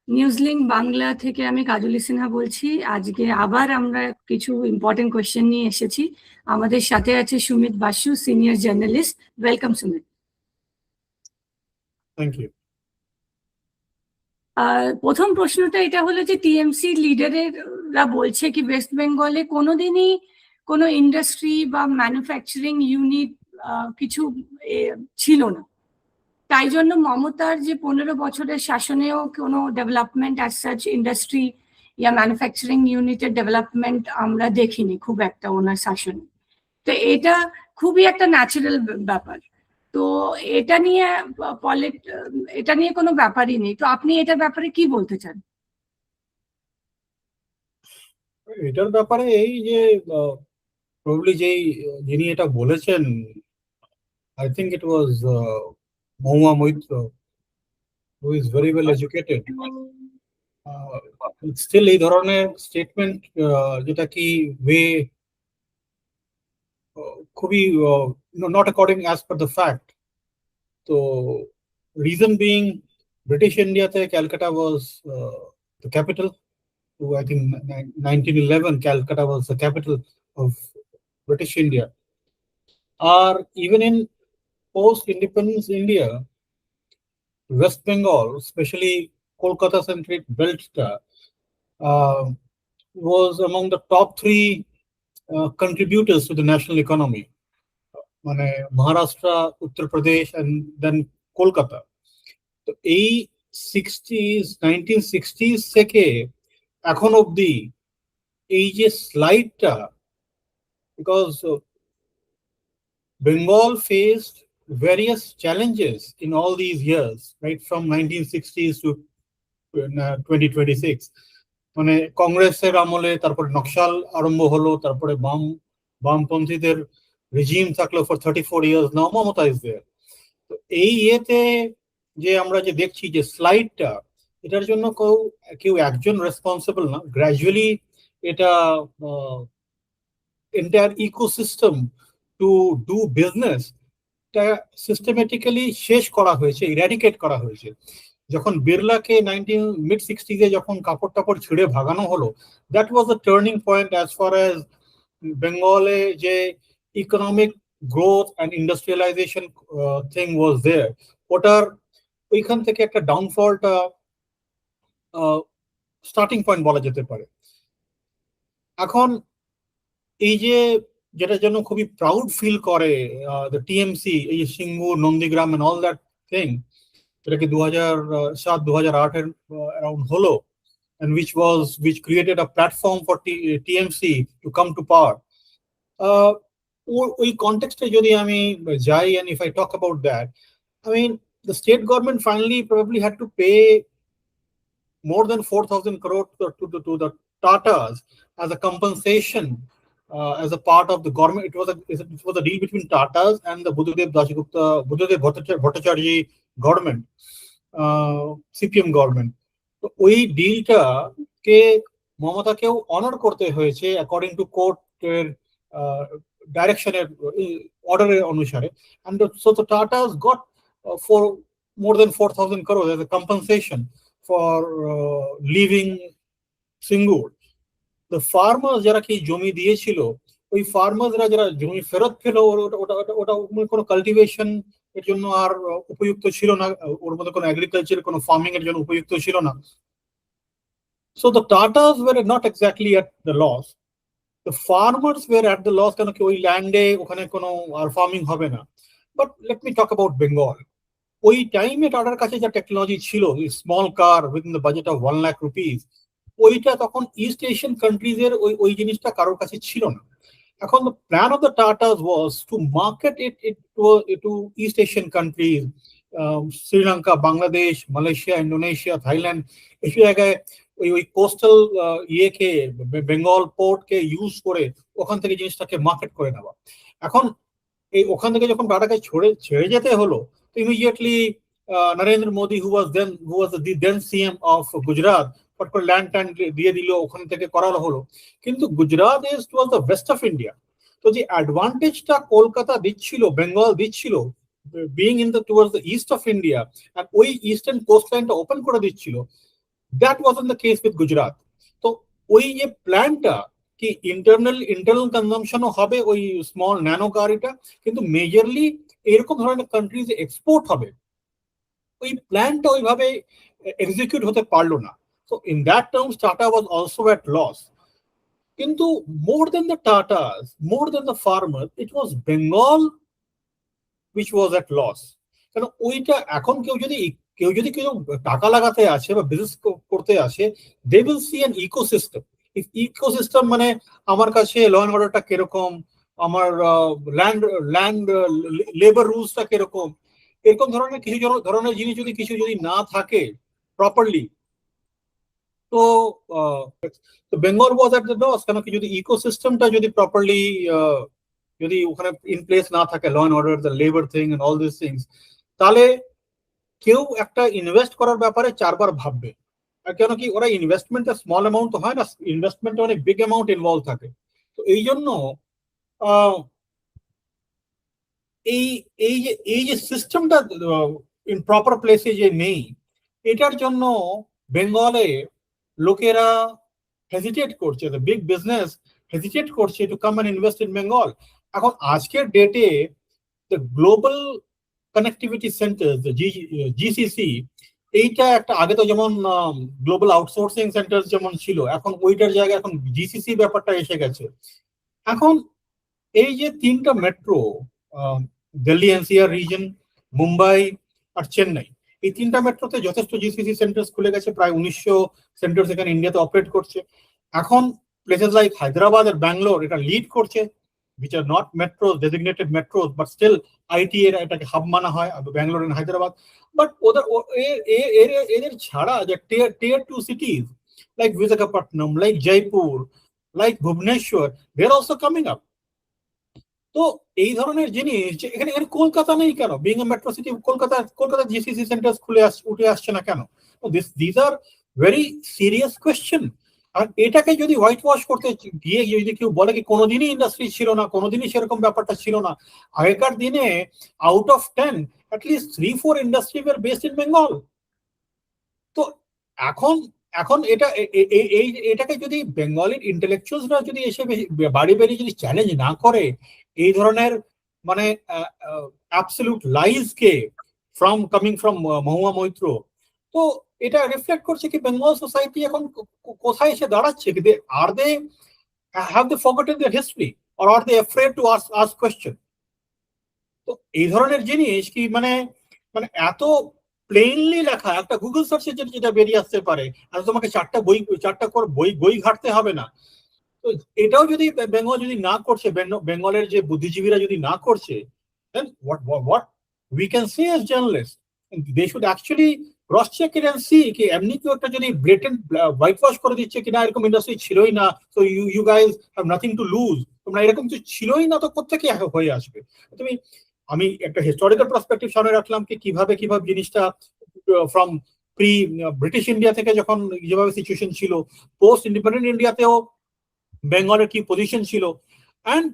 নিউজলিংক বাংলা থেকে আমি কাজলি সিনহা বলছি। আজকে আবার আমরা কিছু ইম্পর্টেন্ট কোয়েশ্চেন নিয়ে এসেছি। আমাদের সাথে আছে Sumit Basu, senior journalist. Welcome Sumit. Thank you. প্রথম প্রশ্নটা এটা হলো যে টিএমসি লিডারেরা বলছে কি ওয়েস্ট বেঙ্গলে কোনোদিনই কোনো ইন্ডাস্ট্রি বা ম্যানুফ্যাকচারিং ইউনিট কিছু ছিল না, তাই জন্য মমতার যে 15 বছরের শাসনেও কোনো ডেভেলপমেন্ট অ্যাজ সাচ ইন্ডাস্ট্রি ইয়া ম্যানুফ্যাকচারিং ইউনিটের ডেভেলপমেন্ট আমরা দেখিনি খুব একটা ওনার শাসনে। তো এটা খুবই একটা ন্যাচারাল ব্যাপার। তো এটা নিয়ে এটা নিয়ে কোনো ব্যাপারই নেই। তো আপনি এটার ব্যাপারে কি বলতে চান? এটার ব্যাপারে এই যে প্রবলি যিনি এটা বলেছেন, I think it was Mahua Moitra, who is very well educated. Still এই ধরনের স্টেটমেন্ট যেটা কি ওয়ে খুবই not according as per the fact. তো রিজন বিং ব্রিটিশ ইন্ডিয়াতে Calcutta was the capital. I think 1911 Calcutta was the capital of British India. Or even in post-independence India, West Bengal, especially Kolkata-centric belt, was among the top three contributors to the national economy. মানে Maharashtra, Uttar Pradesh, and then Kolkata. তো এই 1960s থেকে এখন অবধি এই যে স্লাইডটা, because Bengal faced various challenges in all these years, right from 1960s to 2026. মানে কংগ্রেসের আমলে তারপরে নকশাল আরম্ভ হলো, তারপরে বামপন্থীদের রেজিম থাকলো for 34 years, now Mamata is there. তো এই ইয়েতে যে আমরা যে দেখছি যে স্লাইডটা, এটার জন্য কেউ একজন রেসপন্সিবল না। গ্র্যাজুয়ালি এটা entire ecosystem to do business systematically শেষ করা হয়েছে, ইরাডিকেট করা হয়েছে। যখন বিড়লাকে মিড 60s যখন কাপড় টাপড় ছিঁড়ে ভাগানো হলো, that was the turning point as far as বেঙ্গলে যে economic growth and industrialisation thing was there. ওটার ওইখান থেকে একটা ডাউনফলটা স্টার্টিং পয়েন্ট বলা যেতে পারে। এখন এই যে যেটার জন্য খুবই প্রাউড ফিল করে দ্য টিএমসি, এই যে Singur, Nandigram and all that thing, যেটাকে 2007-2008 এর অ্যারাউন্ড হলো, and which created a platform for TMC to come to power. ওই কনটেক্সটে যদি আমি যাই, and if I talk about that, I mean the state government finally probably had to pay more than 4,000 crore to the Tatas as a compensation, as a part of the government. It was a deal between Tatas and the Buddhadev Bhattacharya government, CPM government. তো ওই ডিলটা কে মমতাকেও honour করতে হয়েছে according to কোর্টের ডাইরেকশনের অর্ডারের অনুসারে। and so the Tatas got for more than 4,000 crore as a compensation for leaving Singur. The farmers যারা কি জমি দিয়েছিল, ওই ফার্মার্সরা যারা জমি ফেরত পেল, ওটা কোনো কাল্টিভেশন এর জন্য আর উপযুক্ত ছিল না, ওর মধ্যে কোনো এগ্রিকালচার, কোনো ফার্মিং এর জন্য উপযুক্ত ছিল না। So the Tatas were not exactly at the loss. The farmers were at the loss, কেন কি ওই ল্যান্ডে ওখানে কোনো আর ফার্মিং হবে না। But let me talk about Bengal. ওই টাইমে টাটার কাছে যা টেকনোলজি ছিল, small car within the budget of 1 lakh rupees, ওইটা তখন ইস্ট এশিয়ান কান্ট্রিজ এর ওই জিনিসটা কারোর কাছে ছিল না। এখন the plan of the Tatas was to market it to East Asian countries, Sri Lanka, Bangladesh, Malaysia, Indonesia, Thailand, এই জায়গায় ওই কোস্টাল ইয়েকে, বেঙ্গল পোর্টকে ইউজ করে ওখান থেকে জিনিসটাকে মার্কেট করে নেওয়া। এখন এই ওখান থেকে যখন টাটাকে ছেড়ে যেতে হলো, তো immediately Narendra Modi who was the then CM of Gujarat, ফট করে ল্যান্ড দিয়ে দিল, ওখান থেকে করানো হলো। কিন্তু Gujarat is towards the west of India. তো যে অ্যাডভান্টেজটা কলকাতা দিচ্ছিল, বেঙ্গল দিচ্ছিল, being in the towards the east of India, আর ওই ইস্টার্ন কোস্ট লাইনটা ওপেন করে দিচ্ছিল, that wasn't the case with Gujarat. তো ওই যে প্ল্যানটা কি ইন্টারনাল কনজাম্পশনও হবে ওই স্মল ন্যানো গাড়িটা, কিন্তু মেজরলি এরকম ধরনের কান্ট্রিজ এক্সপোর্ট হবে, ওই প্ল্যানটা ওইভাবে এক্সিকিউট হতে পারলো না। So in that terms Tata was also at loss. কিন্তু more than the Tatas, more than the farmer, it was Bengal which was at loss. কারণ ওইটা এখন কেউ টাকা লাগাতে আসে বা বিজনেস করতে আসে, they will see an ecosystem. Ecosystem মানে আমার কাছে ল অ্যান্ড অর্ডারটা কিরকম, আমার ল্যান্ড লেবার রুলসটা কিরকম, এরকম ধরনের কিছু ধরনের জিনিস যদি না থাকে প্রপারলি, তো বেঙ্গল ওয়াজ এট দ্য লস। কেন কি যদি ইকোসিস্টেমটা যদি প্রপারলি যদি ওখানে ইন প্লেস না থাকে, law and order, the labour thing and all this things, তাহলে কেউ একটা ইনভেস্ট করার ব্যাপারে চারবার ভাববে। কেন কি ওরা ইনভেস্টমেন্টটা স্মল অ্যামাউন্ট তো হয় না, ইনভেস্টমেন্টে অনেক বিগ অ্যামাউন্ট ইনভলভ থাকে। তো এই জন্য এই যে সিস্টেমটা ইন প্রপার প্লেসে যে নেই, এটার জন্য বেঙ্গলে লোকেরা হেজিটেট করছে, দ্য বিগ বিজনেস হেজিটেট করছে to come and invest in Bengal. এখন আজকের ডেটে the global connectivity centre, GCC, এইটা একটা, আগে তো যেমন গ্লোবাল আউটসোর্সিং সেন্টার যেমন ছিল, এখন ওইটার জায়গায় এখন জিসিসি ব্যাপারটা এসে গেছে। এখন এই যে তিনটা metro, Delhi NCR region, Mumbai আর চেন্নাই, এই তিনটা মেট্রোতে যথেষ্ট জিসিসি সেন্টার খুলে গেছে, প্রায় 1900 সেন্টার এখানে ইন্ডিয়াতে অপারেট করছে। এখন প্লেসেস লাইক হায়দ্রাবাদ আর ব্যাঙ্গালোর এটা লিড করছে, which are not metros, designated metros, but still IT এটাকে হাব মানা হয়, ব্যাঙ্গালোর এন্ড হায়দ্রাবাদ। বাট এদের ছাড়া যে tier 2 cities like Visakhapatnam, like Jaipur, like Bhubaneswar, they are also coming up. তো এই ধরনের জিনিস যে এখানে কলকাতা নেই কেন, being a metro city, Kolkata GCC centre উঠে আসছে না কেন? This are very serious question. আর এটাকে যদি হোয়াইট ওয়াশ করতে গিয়ে যদি কেউ বলে কি কোনোদিনই ইন্ডাস্ট্রি ছিল না, কোনোদিনই সেরকম ব্যাপারটা ছিল না, আগেকার দিনে out of 10 at least 3-4 industry were based in Bengal. তো এখন এখন এটাকে যদি বেঙ্গলের ইন্টেলেকচুয়ালসরা যদি এসে বাড়ি বেরিয়ে যদি চ্যালেঞ্জ না করে, এই ধরনের মানে absolute লাইজকে coming from Mahua Moitra, তো এটা রিফ্লেক্ট করছে কি বেঙ্গল সোসাইটি এখন কোথায় এসে দাঁড়াচ্ছে। আর they have they forgotten their history or are they afraid to ask question? তো এই ধরনের জিনিস কি মানে মানে এত প্লেনলি লেখা একটা গুগল সার্চে যেটা বেরিয়ে আসতে পারে, আর তোমাকে চারটা করে বই ঘাটতে হবে না। তো এটাও যদি বেঙ্গল যদি না করছে, বেঙ্গলের যে বুদ্ধিজীবীরা যদি না করছে, then what we can say as journalists, they should actually cross check it and see কি এমনি কেউ একটা যদি ব্লেটেন্ট হোয়াইট ওয়াশ করে দিচ্ছে কিনা, এরকম ইন্ডাস্ট্রি ছিলই না, so you guys have nothing to lose, তোমরা এরকম কিছু ছিলই না, তো কোত্থেকে হয়ে আসবে? তুমি, আমি একটা হিস্টোরিক্যাল পার্সপেক্টিভ সামনে রাখলাম কি কিভাবে জিনিসটা ফ্রম প্রি ব্রিটিশ ইন্ডিয়া থেকে যখন যেভাবে সিচুয়েশন ছিল, পোস্ট ইন্ডিপেন্ডেন্ট ইন্ডিয়াতেও বেঙ্গলের কি পজিশন ছিল, and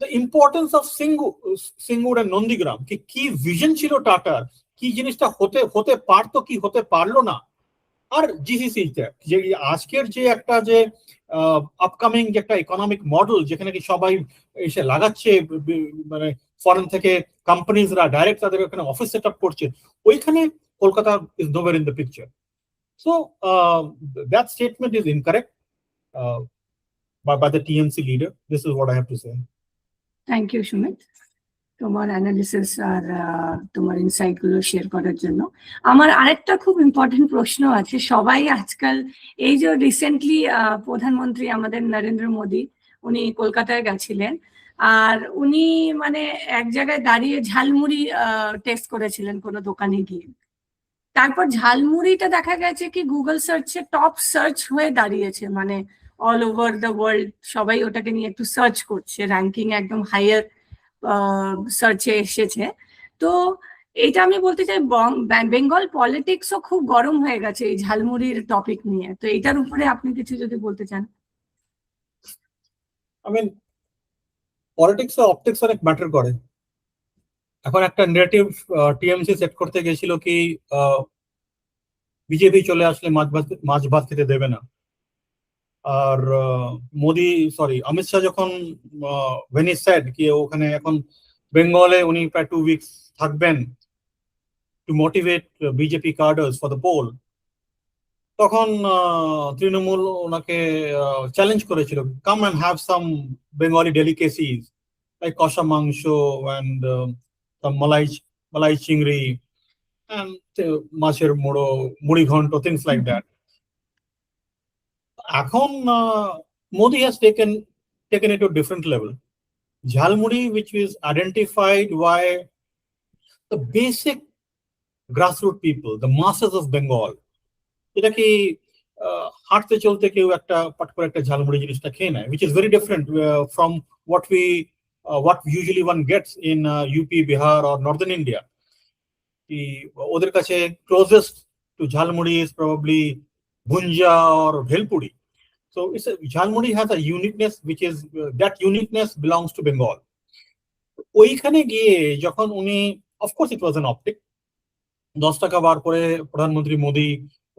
the importance of Singur and Nandigram, কি ভিশন ছিল টাটার, কি জিনিসটা হতে পারতো, কি হতে পারলো না। আর জিসিসি যে আজকের যে একটা যে আপকামিং যে একটা ইকোনমিক মডেল, যেখানে কি সবাই এসে লাগাচ্ছে, মানে ফরেন থেকে কোম্পানিজরা ডাইরেক্ট তাদের ওখানে অফিস সেট আপ করছে, ওইখানে Kolkata is nowhere in the picture. So that statement is incorrect by the TMC leader. This is what I have to say. Thank you Sumit, তোমার অ্যানালিসিস আর তোমার ইনসাইট গুলো শেয়ার করার জন্য। আমার আরেকটা খুব ইম্পর্টেন্ট প্রশ্ন আছে। সবাই আজকাল এই যে রিসেন্টলি প্রধানমন্ত্রী আমাদের নরেন্দ্র মোদী, উনি কলকাতায় গেছিলেন, আর উনি মানে এক জায়গায় দাঁড়িয়ে ঝালমুড়ি টেস্ট করেছিলেন কোনো দোকানে গিয়ে। তারপর ঝালমুড়িটা দেখা গেছে কি গুগল সার্চে টপ সার্চ হয়ে দাঁড়িয়েছে, মানে অল ওভার দ্য ওয়ার্ল্ড সবাই ওটাকে নিয়ে একটু সার্চ করছে, র্যাঙ্কিং একদম হাইয়ার সার্চে এসেছে। তো এটা আমি বলতে চাই বেঙ্গল পলিটিক্সও খুব গরম হয়ে গেছে এই ঝালমুড়ির টপিক নিয়ে। তো এটার উপরে আপনি কিছু যদি বলতে চান। পলিটিক্স অপটিক্স অনেক ম্যাটার করে। এখন একটা নেগেটিভ টিএমসি সেট করতে গেছিল কি বিজেপি চলে আসলে মাছ ভাত খেতে দেবে না। আর অমিত শাহ যখন when he said কি ওখানে এখন বেঙ্গলে উনি প্রায় 2 weeks থাকবেন to motivate BJP cadres for the poll, তখন তৃণমূল ওনাকে চ্যালেঞ্জ করেছিল, come and have some Bengali delicacies like kosha mangsho and মালাই চিংড়ি and মাছের মোড়ো, মুড়ি ঘন্ট, things like that. এখন Modi has taken it to a different level. Jhalmuri, which is identified by the basic grassroots people, the masses of Bengal. এটা কি হাঁটতে চলতে কেউ একটা পাট করে একটা ঝালমুড়ি জিনিসটা খেয়ে নেয়, which is very different from what usually one gets in UP, Bihar or northern India. ওদের কাছে closest to jhalmuri is probably Bhunja or Bhelpuri. So Jhalmuri has a uniqueness, which is that uniqueness belongs to Bengal. ওইখানে গিয়ে যখন উনি, of course it was an optic, 10 টাকা বার করে প্রধানমন্ত্রী মোদী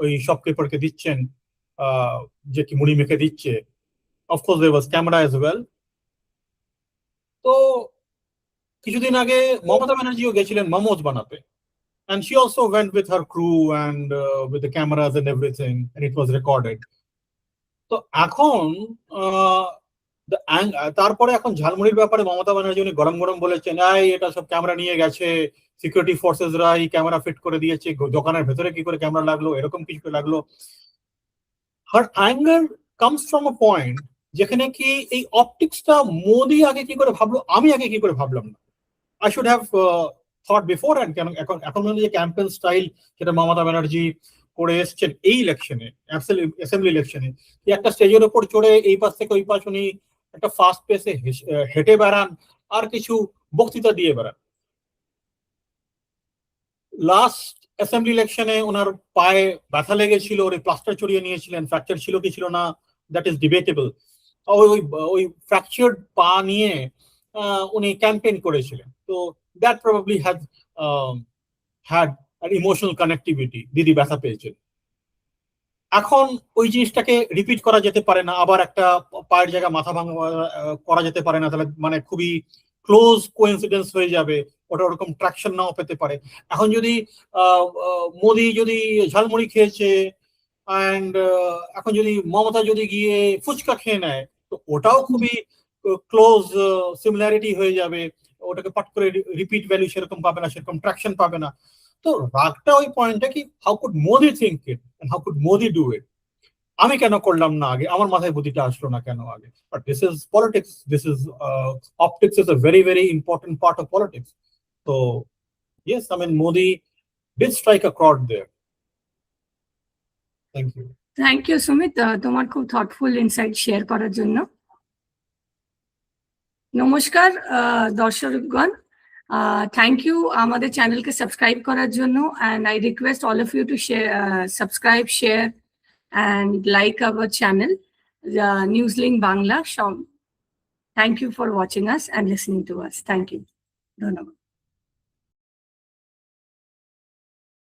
ওই শপকিপারকে দিচ্ছেন যে কি মুড়ি মেখে দিচ্ছে, of course there was camera as well. তো কিছুদিন আগে মমতা ব্যানার্জিও গেছিলেন মোমোজ বানাতে, and she also went with her crew and with the cameras and everything, and it was recorded. তো এখন তারপরে এখন ঝালমুড়ির ব্যাপারে মমতা ব্যানার্জি উনি গরম গরম বলেছেন, এটা সব ক্যামেরা নিয়ে গেছে, সিকিউরিটি ফোর্সেসরা এই ক্যামেরা ফিট করে দিয়েছে, দোকানের ভেতরে কি করে ক্যামেরা লাগলো, এরকম কিছু লাগলো। হার anger comes from a point যেখানে কি এই অপটিক্সটা মোদি আগে কি করে ভাবলো, আমি আগে কি করে ভাবলাম না। I should have thought before hand. কেন এখন যে ক্যাম্পেন স্টাইল যেটা মমতা ব্যানার্জি করে এসছেন এই ইলেকশনে, অ্যাসেম্বলি ইলেকশনে, একটা স্টেজের উপর চড়ে এই পাশ থেকে ওই পাশ উনি একটা ফাস্ট পেসে হেঁটে বেড়ান আর কিছু বক্তৃতা দিয়ে বেড়ান। লাস্ট অ্যাসেম্বলি ইলেকশনে ওনার পায়ে ব্যথা লেগেছিল, ওই প্লাস্টার চড়িয়ে নিয়েছিলেন, ফ্র্যাকচার ছিল কি ছিল না দ্যাট ইজ ডিবেটেবল। ওই ফ্র্যাকচার্ড পা নিয়ে উনি ক্যাম্পেইন করেছিলেন, তো দ্যাট প্রবাবলি হ্যাড আর ইমোশনাল কানেক্টিভিটি, দিদি ব্যথা পেয়েছেন। এখন ওই জিনিসটাকে রিপিট করা যেতে পারে না, আবার একটা পায়ের জায়গা মাথা ভাঙা করা যেতে পারে না, তাহলে মানে খুবই ক্লোজ কোইন্সিডেন্স হয়ে যাবে, ওটা ওরকম ট্রাকশন নাও পেতে পারে। এখন যদি মোদি যদি ঝালমুড়ি খেয়েছে অ্যান্ড এখন যদি মমতা যদি গিয়ে ফুচকা খেয়ে নেয়, তো ওটাও খুবই ক্লোজ সিমিলারিটি হয়ে যাবে, ওটাকে পাট করে রিপিট ভ্যালু সেরকম পাবে না, সেরকম ট্রাকশন পাবে না। তো রাগটা ওই পয়েন্টটা কি, how could Modi think it and how could Modi do it, আমি কেন করলাম না আগে, আমার মাথায় বুদ্ধিটা আসলো না কেন আগে। But this is politics, this is optics is a very very important part of politics. তো yes, I mean Modi did strike a chord there. Thank you. Thank you Sumit, তোমার খুব থটফুল ইনসাইট শেয়ার করার জন্য। নমস্কার দর্শকগণ, thank you আমাদের চ্যানেলকে subscribe করার জন্য, and I request all of you to subscribe, share and like our channel, Newslink Bangla. Thank you for watching us and listening to us. Thank you. ধন্যবাদ।